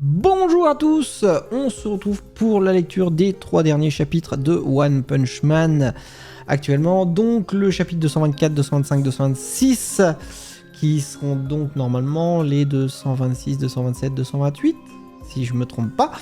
Bonjour à tous, on se retrouve pour la lecture des 3 derniers chapitres de One Punch Man actuellement, donc le chapitre 224, 225, 226 qui seront donc normalement les 226, 227, 228 si je me trompe pas.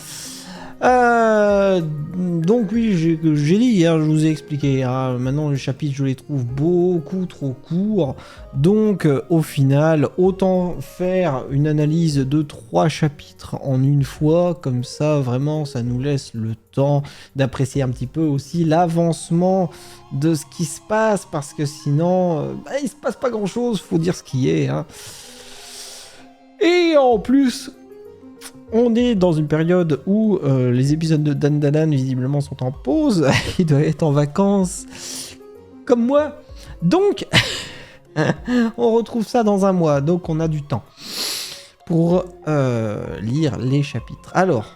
Donc oui, j'ai dit hier, je vous ai expliqué, hein, maintenant les chapitres je les trouve beaucoup trop courts, donc au final autant faire une analyse de 3 chapitres en une fois, comme ça vraiment ça nous laisse le temps d'apprécier un petit peu aussi l'avancement de ce qui se passe, parce que sinon il se passe pas grand chose, faut dire ce qui est, hein. Et en plus on est dans une période où les épisodes de Dan Dan Dan visiblement sont en pause. Ils doivent être en vacances comme moi. Donc, on retrouve ça dans un mois. Donc, on a du temps pour lire les chapitres. Alors,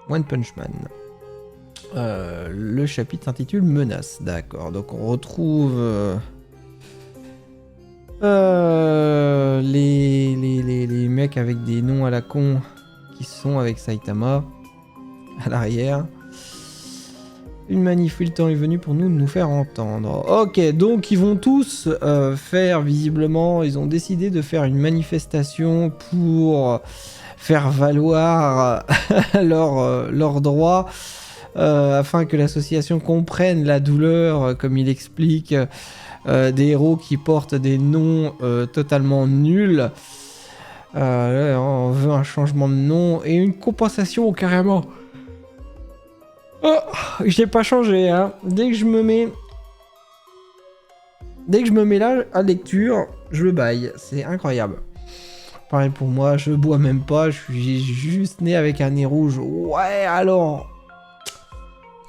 One Punch Man. Le chapitre s'intitule Menace. D'accord. Donc, on retrouve les mecs avec des noms à la con qui sont avec Saitama à l'arrière. Une manif, le temps est venu pour nous faire entendre. Ok, donc ils vont tous faire, visiblement, ils ont décidé de faire une manifestation pour faire valoir leurs droits, afin que l'association comprenne la douleur, comme il explique, des héros qui portent des noms totalement nuls. On veut un changement de nom et une compensation carrément. Oh, j'ai pas changé, hein. Dès que je me mets là à lecture, je le baille. C'est incroyable. Pareil pour moi, je bois même pas. Je suis juste né avec un nez rouge. Ouais, alors.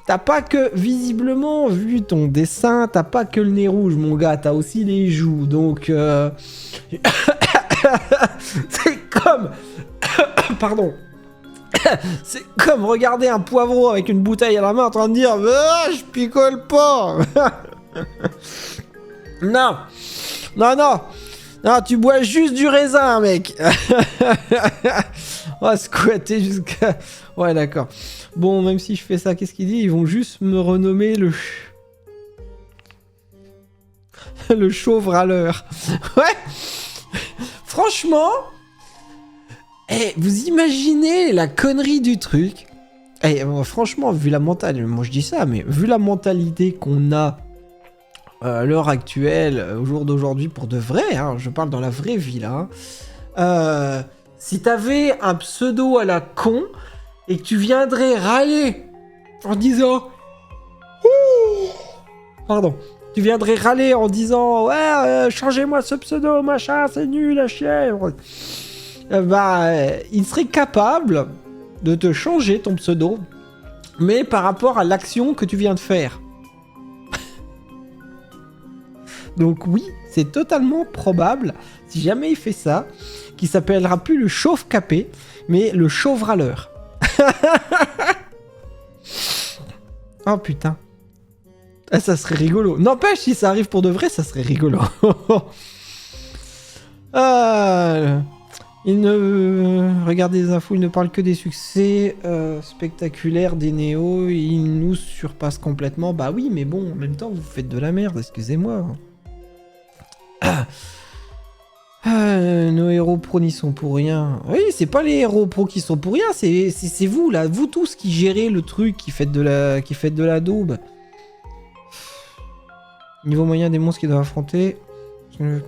T'as pas que, visiblement, vu ton dessin, t'as pas que le nez rouge, mon gars. T'as aussi les joues. Donc, c'est comme... Pardon. C'est comme regarder un poivreau avec une bouteille à la main en train de dire ah, je picole pas. Non. Non, tu bois juste du raisin, mec. On va squatter jusqu'à... Ouais, d'accord. Bon, même si je fais ça, qu'est-ce qu'il dit? Ils vont juste me renommer le chauve râleur. Ouais. Franchement, vous imaginez la connerie du truc? Franchement, vu la mentalité, moi je dis ça, mais vu la mentalité qu'on a à l'heure actuelle, au jour d'aujourd'hui, pour de vrai, hein, je parle dans la vraie vie là, si t'avais un pseudo à la con et que tu viendrais râler en disant... Pardon. Tu viendrais râler en disant ouais, changez-moi ce pseudo, machin, c'est nul à chier. Il serait capable de te changer ton pseudo, mais par rapport à l'action que tu viens de faire. Donc oui, c'est totalement probable, si jamais il fait ça, qu'il s'appellera plus le chauve capé, mais le chauve râleur. Oh putain. Ah, ça serait rigolo. N'empêche, si ça arrive pour de vrai, ça serait rigolo. Regardez les infos, il ne parle que des succès spectaculaires des Néo. Il nous surpasse complètement. Bah oui, mais bon, en même temps, vous faites de la merde, excusez-moi. Nos héros pros n'y sont pour rien. Oui, c'est pas les héros pros qui sont pour rien, c'est vous, là, vous tous qui gérez le truc, qui faites de la daube. Niveau moyen des monstres qu'ils doivent affronter, les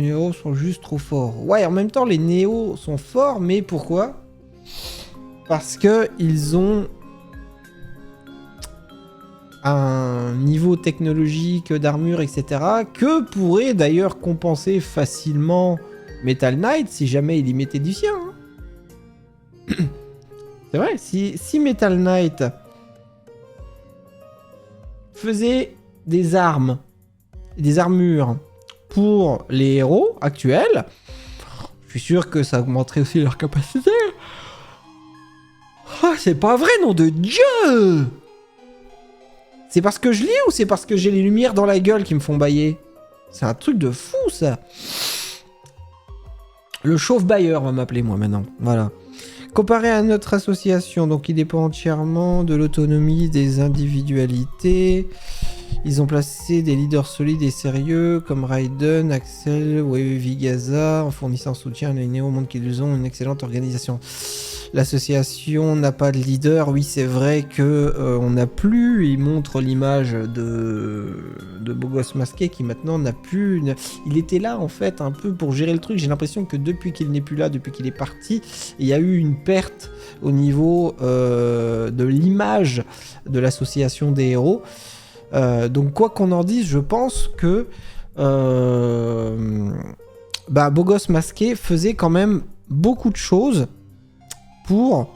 néos sont juste trop forts. Ouais, en même temps, les néos sont forts, mais pourquoi? Parce que ils ont un niveau technologique d'armure, etc., que pourrait d'ailleurs compenser facilement Metal Knight si jamais il y mettait du sien. Hein. C'est vrai, si Metal Knight faisait des armes, des armures pour les héros actuels, je suis sûr que ça augmenterait aussi leur capacité. Oh, c'est pas vrai, nom de Dieu! C'est parce que je lis ou c'est parce que j'ai les lumières dans la gueule qui me font bailler? C'est un truc de fou, ça. Le chauve bailleur, on va m'appeler moi maintenant. Voilà. Comparé à notre association, donc il dépend entièrement de l'autonomie des individualités. Ils ont placé des leaders solides et sérieux comme Raiden, Axel, Vigaza, en fournissant soutien à les néo-mondes qu'ils ont une excellente organisation. L'association n'a pas de leader, oui c'est vrai que on n'a plus, il montre l'image de Beau Gosse Masqué qui maintenant n'a plus, il était là en fait un peu pour gérer le truc, j'ai l'impression que depuis qu'il n'est plus là, depuis qu'il est parti, il y a eu une perte au niveau de l'image de l'association des héros. Donc quoi qu'on en dise, je pense que Beau Gosse Masqué faisait quand même beaucoup de choses pour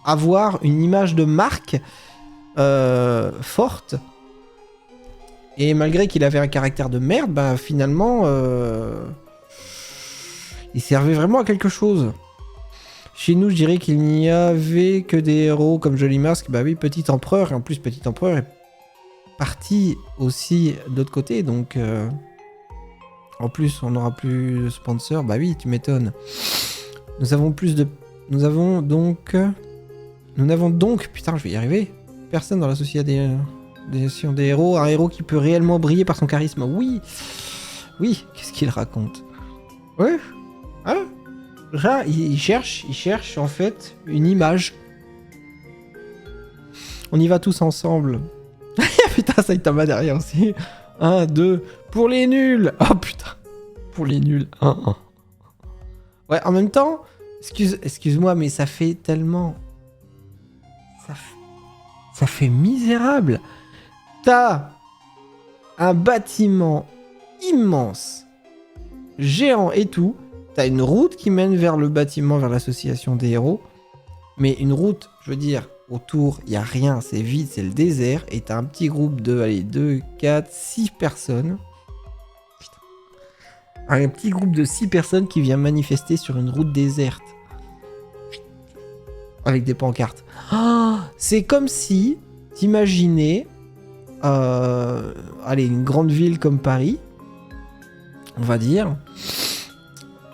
avoir une image de marque forte. Et malgré qu'il avait un caractère de merde, finalement, il servait vraiment à quelque chose. Chez nous, je dirais qu'il n'y avait que des héros comme Joli Masque. Bah oui, Petit Empereur. Et en plus, Petit Empereur est parti aussi de l'autre côté. Donc, en plus, on n'aura plus de sponsor. Bah oui, tu m'étonnes. Nous avons donc, putain, je vais y arriver. Personne dans l'association des héros, un héros qui peut réellement briller par son charisme. Oui, qu'est-ce qu'il raconte? Ouais, hein? Là, il cherche en fait une image. On y va tous ensemble. Putain, Saitama derrière aussi. 1, 2, pour les nuls. Oh putain, pour les nuls. 1. Ouais, en même temps, excuse-moi, mais ça fait tellement... Ça fait misérable. T'as un bâtiment immense, géant et tout. T'as une route qui mène vers le bâtiment, vers l'association des héros. Mais une route, je veux dire, autour, il n'y a rien, c'est vide, c'est le désert. Et t'as un petit groupe de, 2, 4, 6 personnes. Putain. Un petit groupe de 6 personnes qui vient manifester sur une route déserte. Avec des pancartes. Oh, c'est comme si t'imaginais une grande ville comme Paris, on va dire,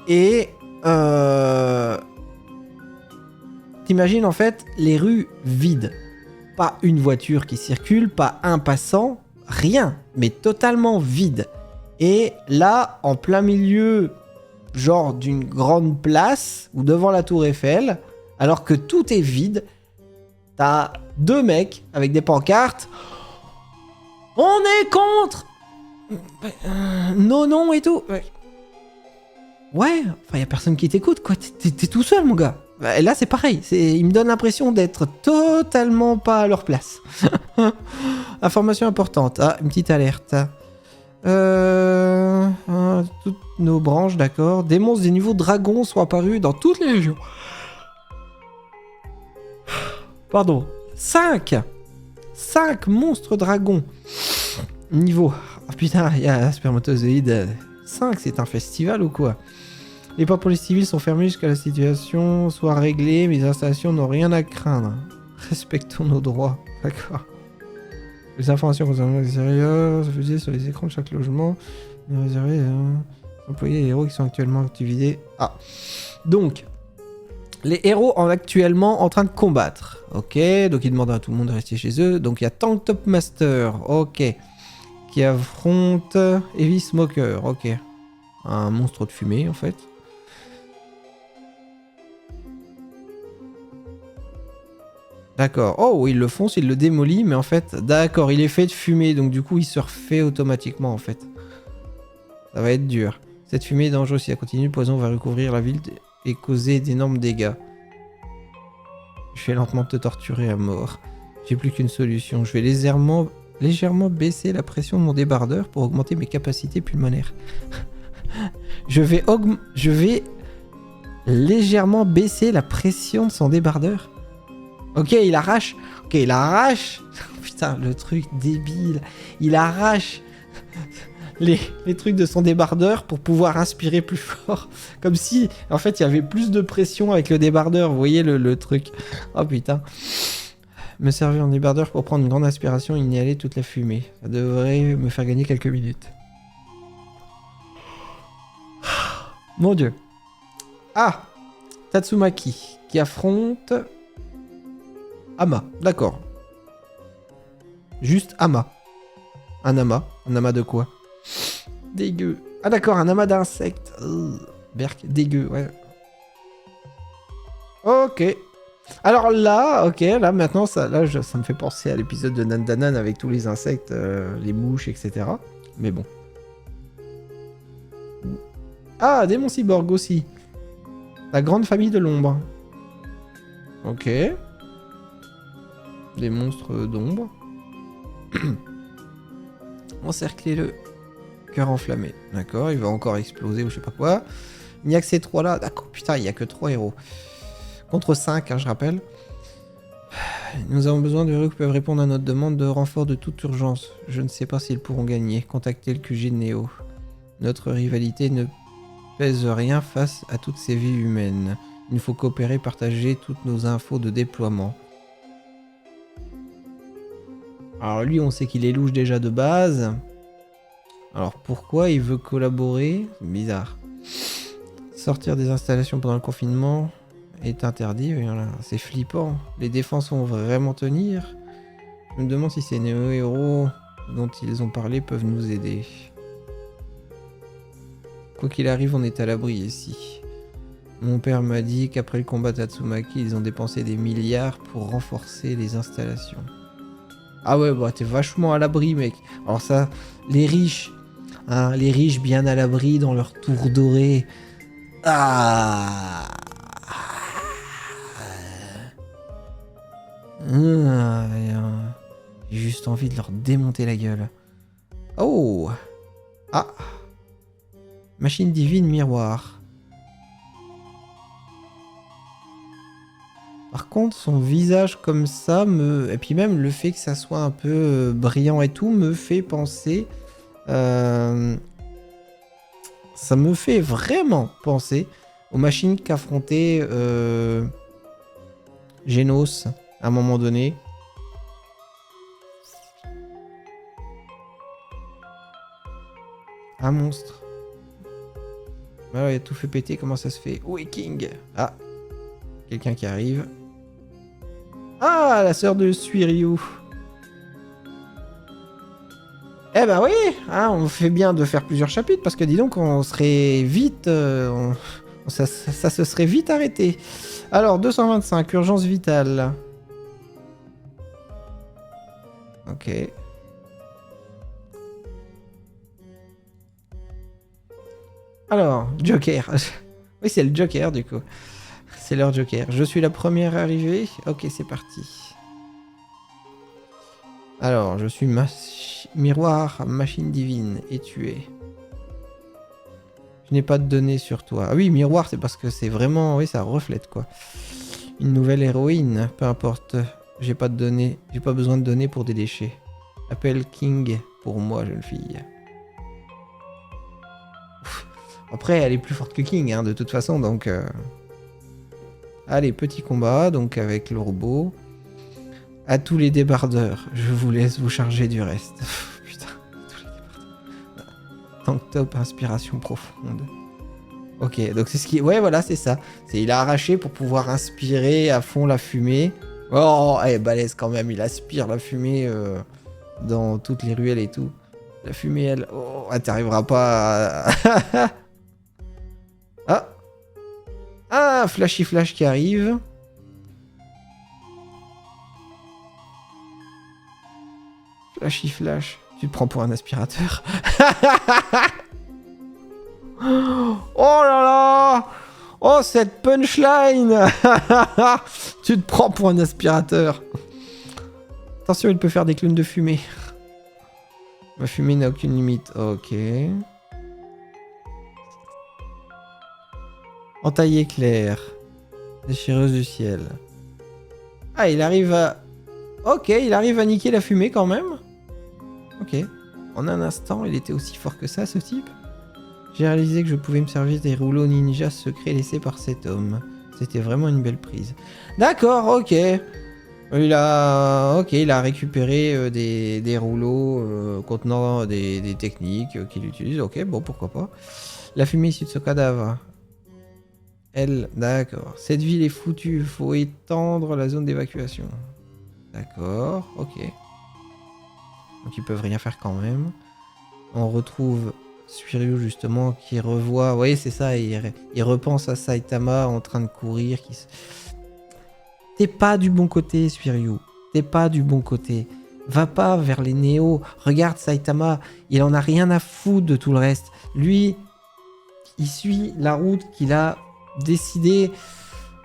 et t'imagines en fait les rues vides. Pas une voiture qui circule, pas un passant, rien, mais totalement vide. Et là, en plein milieu, genre d'une grande place, ou devant la tour Eiffel, alors que tout est vide, t'as 2 mecs avec des pancartes. On est contre non et tout. Ouais, enfin y a personne qui t'écoute quoi, t'es tout seul mon gars. Et là c'est pareil, ils me donnent l'impression d'être totalement pas à leur place. Information importante, une petite alerte. Toutes nos branches, d'accord. Des monstres des niveaux dragons sont apparus dans toutes les régions. Pardon. 5 monstres dragons. Niveau. Oh putain, il y a spermatozoïde. 5, c'est un festival ou quoi? Les portes pour les civils sont fermées jusqu'à la situation soit réglée, mais les installations n'ont rien à craindre. Respectons nos droits. D'accord. Les informations concernant l'extérieur sont fusées sur les écrans de chaque logement. Réservé employés et héros qui sont actuellement activés. Donc, les héros actuellement en train de combattre. Ok, donc ils demandent à tout le monde de rester chez eux. Donc il y a Tank Top Master, ok, qui affronte Heavy Smoker, ok. Un monstre de fumée en fait. D'accord. Oh, il le fonce, il le démolit, mais en fait, d'accord, il est fait de fumée, donc du coup, il se refait automatiquement, en fait. Ça va être dur. Cette fumée est dangereuse. Si elle continue, le poison va recouvrir la ville et causer d'énormes dégâts. Je vais lentement te torturer à mort. J'ai plus qu'une solution. Je vais légèrement baisser la pression de mon débardeur pour augmenter mes capacités pulmonaires. Je vais légèrement baisser la pression de son débardeur. Ok, il arrache. Putain, le truc débile. Il arrache les trucs de son débardeur pour pouvoir inspirer plus fort. Comme si, en fait, il y avait plus de pression avec le débardeur. Vous voyez le truc. Oh putain. Me servir en débardeur pour prendre une grande inspiration et inhaler toute la fumée. Ça devrait me faire gagner quelques minutes. Mon dieu. Tatsumaki. qui affronte Ama. D'accord. Juste Ama. Un amas. Un amas de quoi? Dégueu. Ah d'accord, un amas d'insectes. Berk, dégueu, ouais. Ok. Alors là, ok, là maintenant, ça me fait penser à l'épisode de Nandanan avec tous les insectes, les mouches, etc. Mais bon. Ah, démon cyborg aussi. La grande famille de l'ombre. Ok. Des monstres d'ombre. Encerclez-le. Cœur enflammé. D'accord, il va encore exploser ou je sais pas quoi. Il n'y a que ces trois là. D'accord, putain, il n'y a que 3 héros. Contre 5, hein, je rappelle. Nous avons besoin de héros qui peuvent répondre à notre demande de renfort de toute urgence. Je ne sais pas s'ils pourront gagner. Contactez le QG de Néo. Notre rivalité ne pèse rien face à toutes ces vies humaines. Il nous faut coopérer, partager toutes nos infos de déploiement. Alors lui, on sait qu'il est louche déjà de base. Alors pourquoi il veut collaborer? Bizarre. Sortir des installations pendant le confinement est interdit. Voilà. C'est flippant. Les défenses vont vraiment tenir. Je me demande si ces néo-héros dont ils ont parlé peuvent nous aider. Quoi qu'il arrive, on est à l'abri ici. Mon père m'a dit qu'après le combat Tatsumaki, ils ont dépensé des milliards pour renforcer les installations. Ah ouais, bah t'es vachement à l'abri, mec. Alors ça, les riches, hein, les riches bien à l'abri dans leur tour doré. Ah, j'ai juste envie de leur démonter la gueule. Oh. Ah. Machine divine miroir. Par contre, son visage comme ça me... Et puis même le fait que ça soit un peu brillant et tout me fait penser... Ça me fait vraiment penser aux machines qu'affrontait Genos à un moment donné. Un monstre. Ah ouais, tout fait péter, comment ça se fait? Où est King? Ah, quelqu'un qui arrive. Ah, la sœur de Suiryu. Eh ben oui, hein, on fait bien de faire plusieurs chapitres parce que dis donc, on serait vite... ça se serait vite arrêté. Alors, 225, urgence vitale. Ok. Alors, Joker. Oui, c'est le Joker du coup. C'est leur Joker. Je suis la première arrivée. Ok, c'est parti. Alors, je suis miroir, machine divine, et tué. Je n'ai pas de données sur toi. Ah oui, miroir, c'est parce que c'est vraiment... Oui, ça reflète quoi. Une nouvelle héroïne, peu importe. J'ai pas de données. J'ai pas besoin de données pour des déchets. Appelle King pour moi, jeune fille. Après, elle est plus forte que King, hein, de toute façon, donc... Allez, petit combat, donc avec le robot. À tous les débardeurs, je vous laisse vous charger du reste. Putain, tous les débardeurs. Tank top, inspiration profonde. Ok, donc c'est ce qui... Ouais, voilà, c'est ça. Il a arraché pour pouvoir inspirer à fond la fumée. Oh, balèze quand même, il aspire la fumée dans toutes les ruelles et tout. La fumée, elle... Oh, elle t'arrivera pas à... Ah. Ah, Flashy Flash qui arrive. Flashy Flash. Tu te prends pour un aspirateur. Oh là là. Oh, cette punchline. Tu te prends pour un aspirateur. Attention, il peut faire des clones de fumée. Ma fumée n'a aucune limite. Ok. Entaille éclair. Déchireuse du ciel. Ah, il arrive à... Ok, il arrive à niquer la fumée quand même. Ok. En un instant, il était aussi fort que ça, ce type. J'ai réalisé que je pouvais me servir des rouleaux ninja secrets laissés par cet homme. C'était vraiment une belle prise. D'accord, ok. Il a récupéré des rouleaux contenant des techniques qu'il utilise. Ok, bon, pourquoi pas. La fumée issue de ce cadavre. Elle, d'accord. Cette ville est foutue, faut étendre la zone d'évacuation. D'accord, ok. Donc ils peuvent rien faire quand même. On retrouve Suiryu justement qui revoit... Vous voyez, c'est ça, il repense à Saitama en train de courir. T'es pas du bon côté, Suiryu. T'es pas du bon côté. Va pas vers les néos. Regarde Saitama, il en a rien à foutre de tout le reste. Lui, il suit la route qu'il a décidé.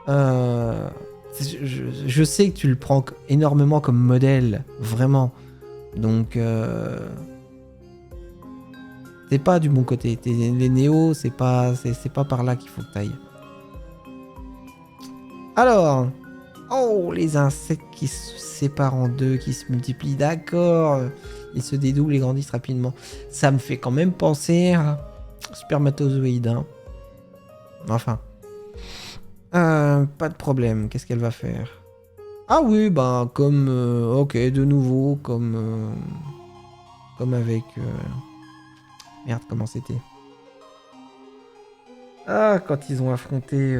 Je sais que tu le prends énormément comme modèle, vraiment. Donc, t'es pas du bon côté. Les néos, c'est pas par là qu'il faut que t'ailles. Alors, oh, les insectes qui se séparent en deux, qui se multiplient, d'accord. Ils se dédoublent et grandissent rapidement. Ça me fait quand même penser à spermatozoïde, hein. Enfin. Pas de problème. Qu'est-ce qu'elle va faire? Ah oui, bah comme... ok, de nouveau, comme avec... Merde, comment c'était? Ah, quand ils ont affronté...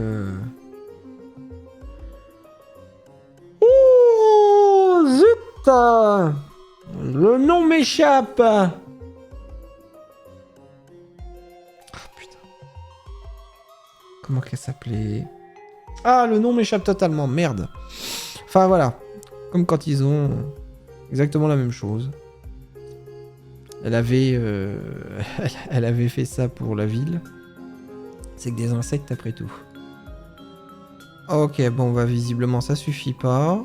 Oh, zut! Le nom m'échappe! Ah, putain. Comment qu'elle s'appelait? Ah, le nom m'échappe totalement, merde. Enfin, voilà. Comme quand ils ont exactement la même chose. Elle avait, elle avait fait ça pour la ville. C'est que des insectes après tout. Ok, bon, bah visiblement ça suffit pas.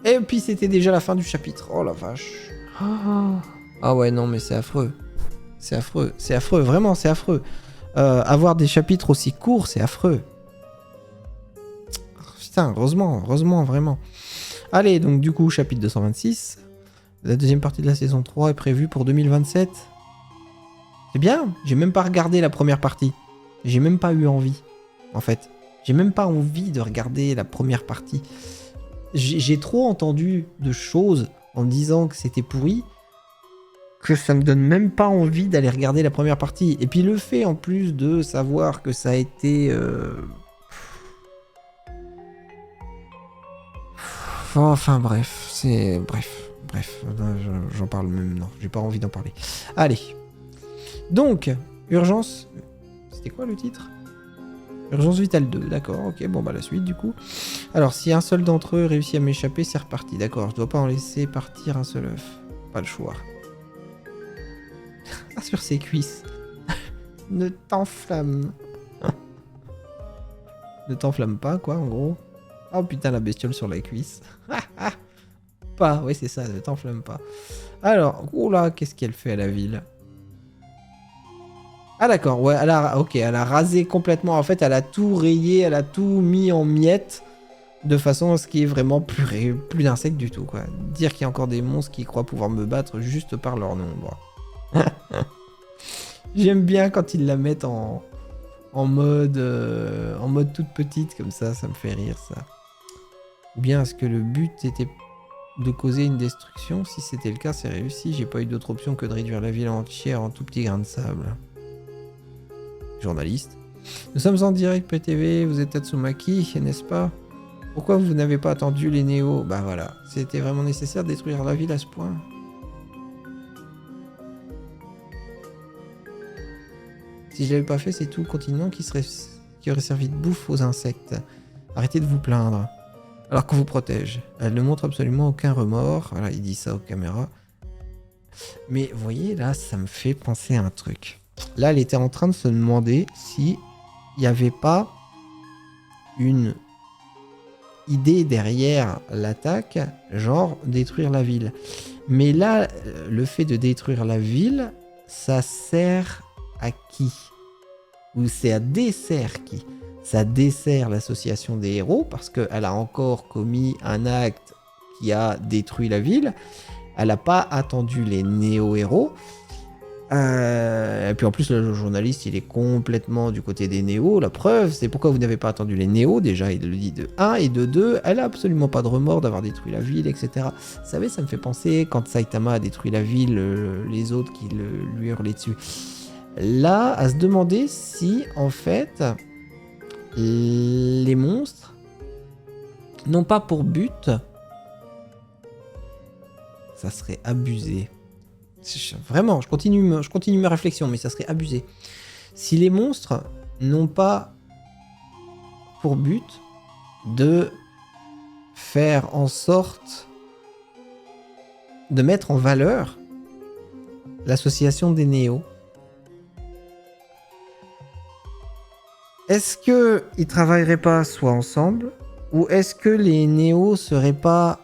Et puis c'était déjà la fin du chapitre. Oh la vache. Ah ouais, non, mais c'est affreux. C'est affreux. C'est affreux, vraiment, c'est affreux. Avoir des chapitres aussi courts, c'est affreux. Putain, heureusement, vraiment. Allez, donc du coup, chapitre 226. La deuxième partie de la saison 3 est prévue pour 2027. C'est bien, j'ai même pas regardé la première partie. J'ai même pas eu envie, en fait. J'ai même pas envie de regarder la première partie. J'ai trop entendu de choses en me disant que c'était pourri, que ça me donne même pas envie d'aller regarder la première partie. Et puis le fait en plus de savoir que ça a été... Enfin bref, c'est... Bref, j'en parle même... Non, j'ai pas envie d'en parler. Allez. Donc, Urgence... C'était quoi le titre? Urgence Vitale 2, d'accord, ok, bon bah la suite du coup. Alors, si un seul d'entre eux réussit à m'échapper, c'est reparti, d'accord, je dois pas en laisser partir un seul œuf. Pas le choix. Ah, sur ses cuisses. Ne t'enflamme. Ne t'enflamme pas, quoi, en gros. Oh putain, la bestiole sur la cuisse. Pas, oui c'est ça, ne t'enflamme pas. Alors, oula, qu'est-ce qu'elle fait à la ville? Ah d'accord, ouais, elle a rasé complètement, en fait, elle a tout rayé, elle a tout mis en miettes, de façon à ce qu'il y ait vraiment plus d'insectes du tout, quoi. Dire qu'il y a encore des monstres qui croient pouvoir me battre juste par leur nombre. J'aime bien quand ils la mettent en mode toute petite, comme ça me fait rire, ça. Ou bien est-ce que le but était de causer une destruction? Si c'était le cas, c'est réussi. J'ai pas eu d'autre option que de réduire la ville entière en tout petit grain de sable. Journaliste. Nous sommes en direct PTV, vous êtes Tatsumaki, n'est-ce pas? Pourquoi vous n'avez pas attendu les néos? Bah voilà, c'était vraiment nécessaire de détruire la ville à ce point. Si je l'avais pas fait, c'est tout le continent qui aurait servi de bouffe aux insectes. Arrêtez de vous plaindre. Alors qu'on vous protège. Elle ne montre absolument aucun remords. Voilà, il dit ça aux caméras. Mais vous voyez, là, ça me fait penser à un truc. Là, elle était en train de se demander si il n'y avait pas une idée derrière l'attaque, genre détruire la ville. Mais là, le fait de détruire la ville, ça sert à qui? Ou ça dessert qui? Ça dessert l'association des héros parce qu'elle a encore commis un acte qui a détruit la ville. Elle n'a pas attendu les néo-héros. Et puis en plus, le journaliste, il est complètement du côté des néos. La preuve, c'est pourquoi vous n'avez pas attendu les néos. Déjà, il le dit de 1 et de 2. Elle a absolument pas de remords d'avoir détruit la ville, etc. Vous savez, ça me fait penser quand Saitama a détruit la ville, les autres qui lui hurlaient dessus. Là, à se demander si, en fait, les monstres n'ont pas pour but... Ça serait abusé. Vraiment, je continue ma réflexion, mais ça serait abusé. Si les monstres n'ont pas pour but de faire en sorte de mettre en valeur l'association des Néos, est-ce qu'ils travailleraient pas soit ensemble, ou est-ce que les Néos seraient pas...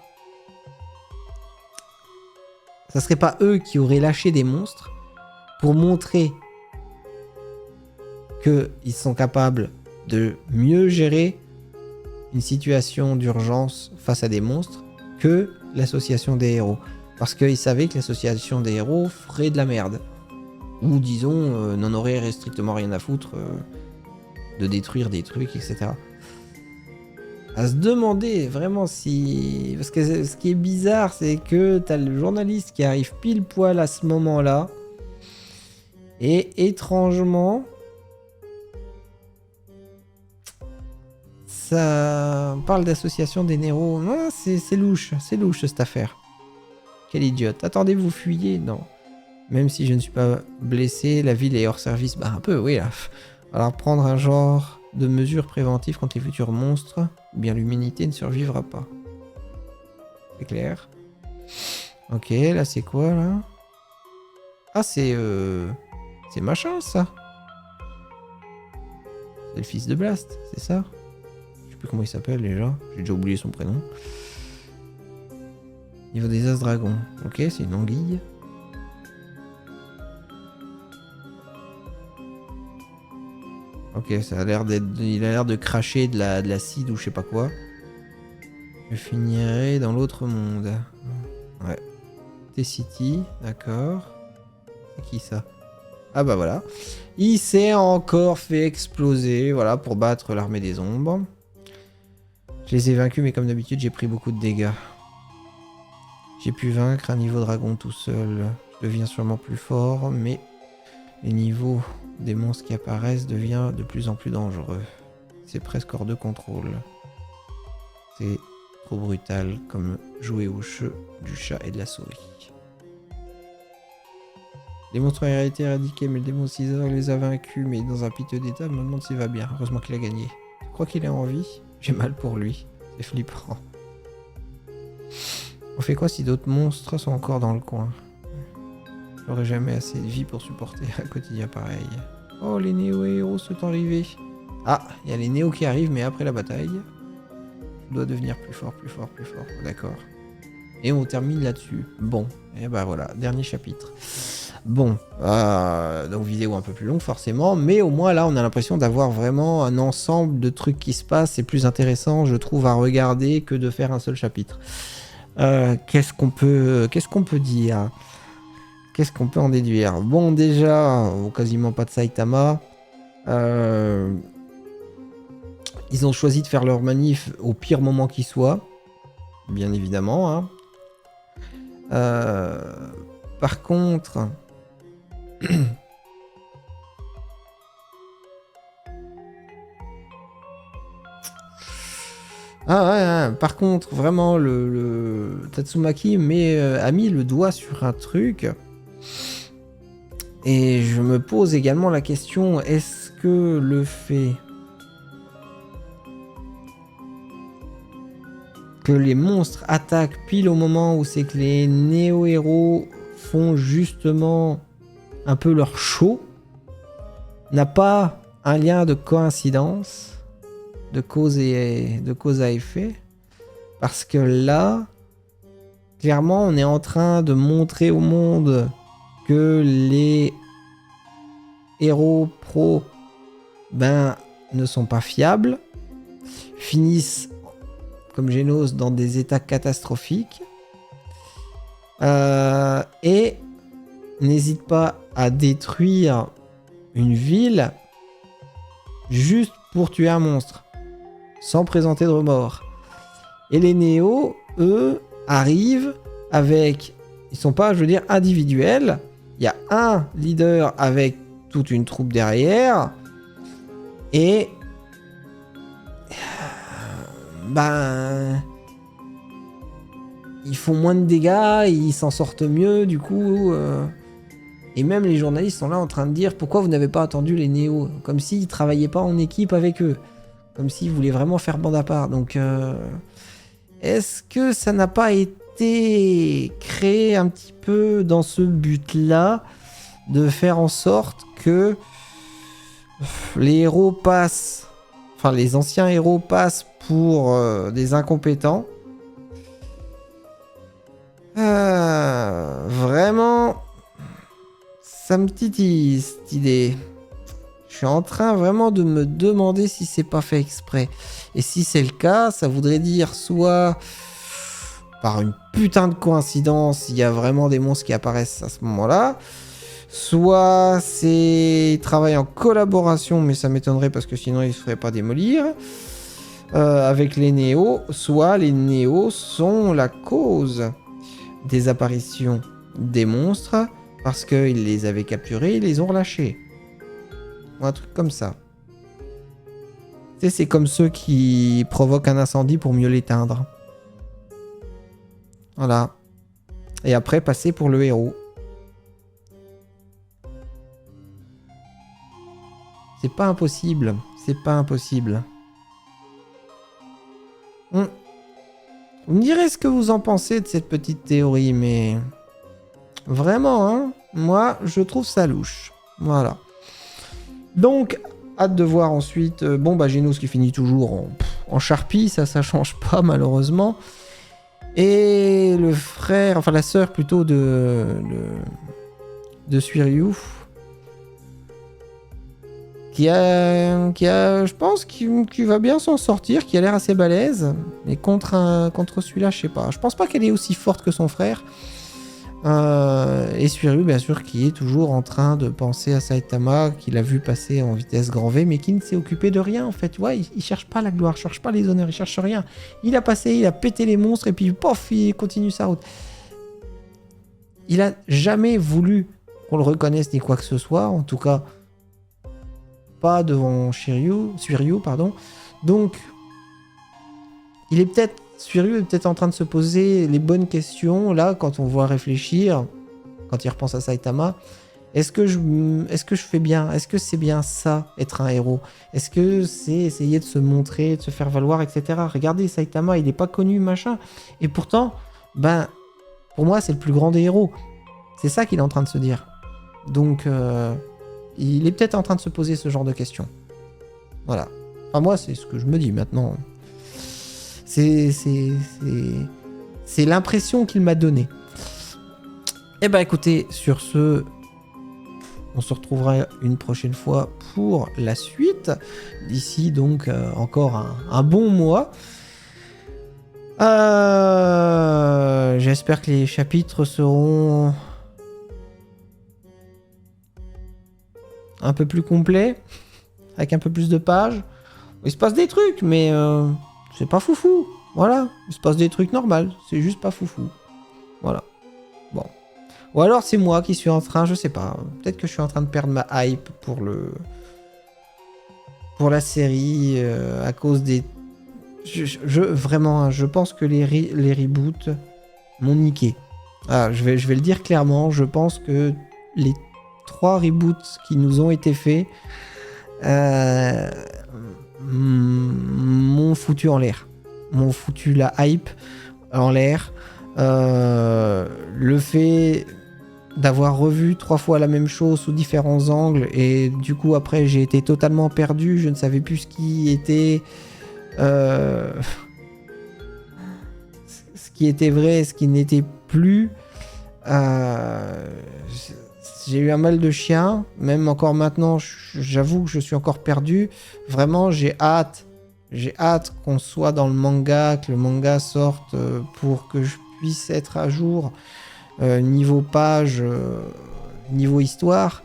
Ça serait pas eux qui auraient lâché des monstres pour montrer qu'ils sont capables de mieux gérer une situation d'urgence face à des monstres que l'association des héros. Parce qu'ils savaient que l'association des héros ferait de la merde. Ou disons, n'en aurait strictement rien à foutre de détruire des trucs, etc. À se demander vraiment si... Parce que ce qui est bizarre, c'est que t'as le journaliste qui arrive pile poil à ce moment-là. Et étrangement... Ça parle d'association des Néros. Ah, c'est louche cette affaire. Quel idiote. Attendez, vous fuyez? Non. Même si je ne suis pas blessé, la ville est hors service. Bah un peu, oui là. Alors prendre un genre de mesures préventives contre les futurs monstres, ou bien l'humanité ne survivra pas. C'est clair. Ok, là c'est quoi là? Ah c'est machin ça. C'est le fils de Blast, c'est ça? Je sais plus comment il s'appelle déjà. J'ai déjà oublié son prénom. Niveau des As Dragons. Ok, c'est une anguille. Ok, ça a l'air d'être... Il a l'air de cracher de l'acide ou je sais pas quoi. Je finirai dans l'autre monde. Ouais. T-City, d'accord. C'est qui ça? Ah bah voilà. Il s'est encore fait exploser, voilà, pour battre l'armée des ombres. Je les ai vaincus, mais comme d'habitude, j'ai pris beaucoup de dégâts. J'ai pu vaincre un niveau dragon tout seul. Je deviens sûrement plus fort, mais les niveaux des monstres qui apparaissent deviennent de plus en plus dangereux. C'est presque hors de contrôle. C'est trop brutal comme jouer au jeu du chat et de la souris. Les monstres ont été éradiqués, mais le démon Caesar les a vaincus, mais dans un piteux d'état, je me demande s'il va bien. Heureusement qu'il a gagné. Je crois qu'il est en vie. J'ai mal pour lui. C'est flippant. On fait quoi si d'autres monstres sont encore dans le coin? J'aurais jamais assez de vie pour supporter un quotidien pareil. Oh, les néo-héros sont arrivés. Ah, il y a les néos qui arrivent, mais après la bataille. Je dois devenir plus fort, plus fort, plus fort. D'accord. Et on termine là-dessus. Bon, et bah voilà, dernier chapitre. Bon, donc vidéo un peu plus longue forcément, mais au moins là on a l'impression d'avoir vraiment un ensemble de trucs qui se passent. C'est plus intéressant, je trouve, à regarder que de faire un seul chapitre. Qu'est-ce qu'on peut dire? Qu'est-ce qu'on peut en déduire? Bon, déjà, quasiment pas de Saitama. Ils ont choisi de faire leur manif au pire moment qui soit. Bien évidemment. Hein. Par contre... par contre, vraiment, le Tatsumaki a mis le doigt sur un truc. Et je me pose également la question, est-ce que le fait que les monstres attaquent pile au moment où c'est que les néo-héros font justement un peu leur show n'a pas un lien de coïncidence, de cause à effet, parce que là, clairement, on est en train de montrer au monde que les héros pro ne sont pas fiables, finissent comme Genos dans des états catastrophiques, et n'hésitent pas à détruire une ville juste pour tuer un monstre, sans présenter de remords. Et les néos, eux, arrivent avec... Ils sont pas, je veux dire, individuels. Il y a un leader avec toute une troupe derrière. Et ben... Ils font moins de dégâts, ils s'en sortent mieux, du coup... Et même les journalistes sont là en train de dire pourquoi vous n'avez pas attendu les Néo, comme s'ils travaillaient pas en équipe avec eux, comme s'ils voulaient vraiment faire bande à part. Donc, est-ce que ça n'a pas été créé un petit peu dans ce but-là de faire en sorte que les héros passent, enfin les anciens héros passent pour des incompétents? Vraiment, ça me titille cette idée. Je suis en train vraiment de me demander si c'est pas fait exprès. Et si c'est le cas, ça voudrait dire soit par une putain de coïncidence, il y a vraiment des monstres qui apparaissent à ce moment-là. Soit c'est... Ils travaillent en collaboration, mais ça m'étonnerait parce que sinon ils ne se feraient pas démolir. Avec les Néos. Soit les Néos sont la cause des apparitions des monstres parce qu'ils les avaient capturés, ils les ont relâchés. Ou un truc comme ça. Tu sais, c'est comme ceux qui provoquent un incendie pour mieux l'éteindre. Voilà. Et après, passer pour le héros. C'est pas impossible. C'est pas impossible. Vous me direz ce que vous en pensez de cette petite théorie, mais... Vraiment, hein. Moi, je trouve ça louche. Voilà. Donc, hâte de voir ensuite... bon, bah, Genos qui finit toujours en charpie. Ça change pas, malheureusement. Et le frère... Enfin, la sœur, plutôt, de Suiryu. Qui a, je pense, qui va bien s'en sortir, qui a l'air assez balèze. Mais contre celui-là, je sais pas. Je pense pas qu'elle est aussi forte que son frère. Et Suiryu, bien sûr, qui est toujours en train de penser à Saitama, qu'il a vu passer en vitesse grand V, mais qui ne s'est occupé de rien, en fait. Tu vois, il cherche pas la gloire, il cherche pas les honneurs, il cherche rien. Il a passé, il a pété les monstres, et puis, pof, il continue sa route. Il a jamais voulu qu'on le reconnaisse ni quoi que ce soit, en tout cas... pas devant Suiryu, pardon. Donc, Suiryu est peut-être en train de se poser les bonnes questions, là, quand on voit réfléchir, quand il repense à Saitama. Est-ce que je fais bien? Est-ce que c'est bien ça, être un héros? Est-ce que c'est essayer de se montrer, de se faire valoir, etc. Regardez, Saitama, il n'est pas connu, machin. Et pourtant, ben, pour moi, c'est le plus grand des héros. C'est ça qu'il est en train de se dire. Donc... il est peut-être en train de se poser ce genre de questions. Voilà. Enfin, moi, c'est ce que je me dis maintenant. C'est l'impression qu'il m'a donnée. Eh ben, écoutez, sur ce, on se retrouvera une prochaine fois pour la suite. D'ici, donc, encore un bon mois. J'espère que les chapitres seront... un peu plus complet, avec un peu plus de pages. Il se passe des trucs, mais c'est pas foufou. Voilà, il se passe des trucs normaux, c'est juste pas foufou. Voilà. Bon. Ou alors c'est moi qui suis en train, je sais pas, peut-être que je suis en train de perdre ma hype pour la série à cause des... Vraiment, je pense que les reboots m'ont niqué. Ah, je vais le dire clairement, je pense que les 3 reboots qui nous ont été faits m'ont foutu en l'air. M'ont foutu la hype en l'air. Le fait d'avoir revu 3 fois la même chose sous différents angles et du coup après j'ai été totalement perdu. Je ne savais plus ce qui était ce qui était vrai et ce qui n'était plus. J'ai eu un mal de chien, même encore maintenant, j'avoue que je suis encore perdu. Vraiment, j'ai hâte qu'on soit dans le manga, que le manga sorte pour que je puisse être à jour niveau page, niveau histoire,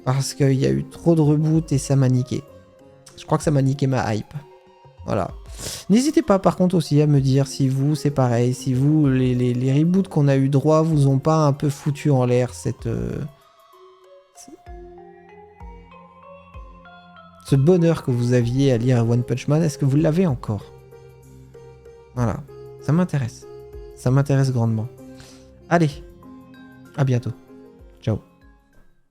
parce qu'il y a eu trop de reboots et ça m'a niqué. Je crois que ça m'a niqué ma hype. Voilà. N'hésitez pas par contre aussi à me dire si vous, c'est pareil, si vous, les reboots qu'on a eu droit vous ont pas un peu foutu en l'air ce bonheur que vous aviez à lire One Punch Man, est-ce que vous l'avez encore? Voilà, ça m'intéresse. Ça m'intéresse grandement. Allez, à bientôt. Ciao.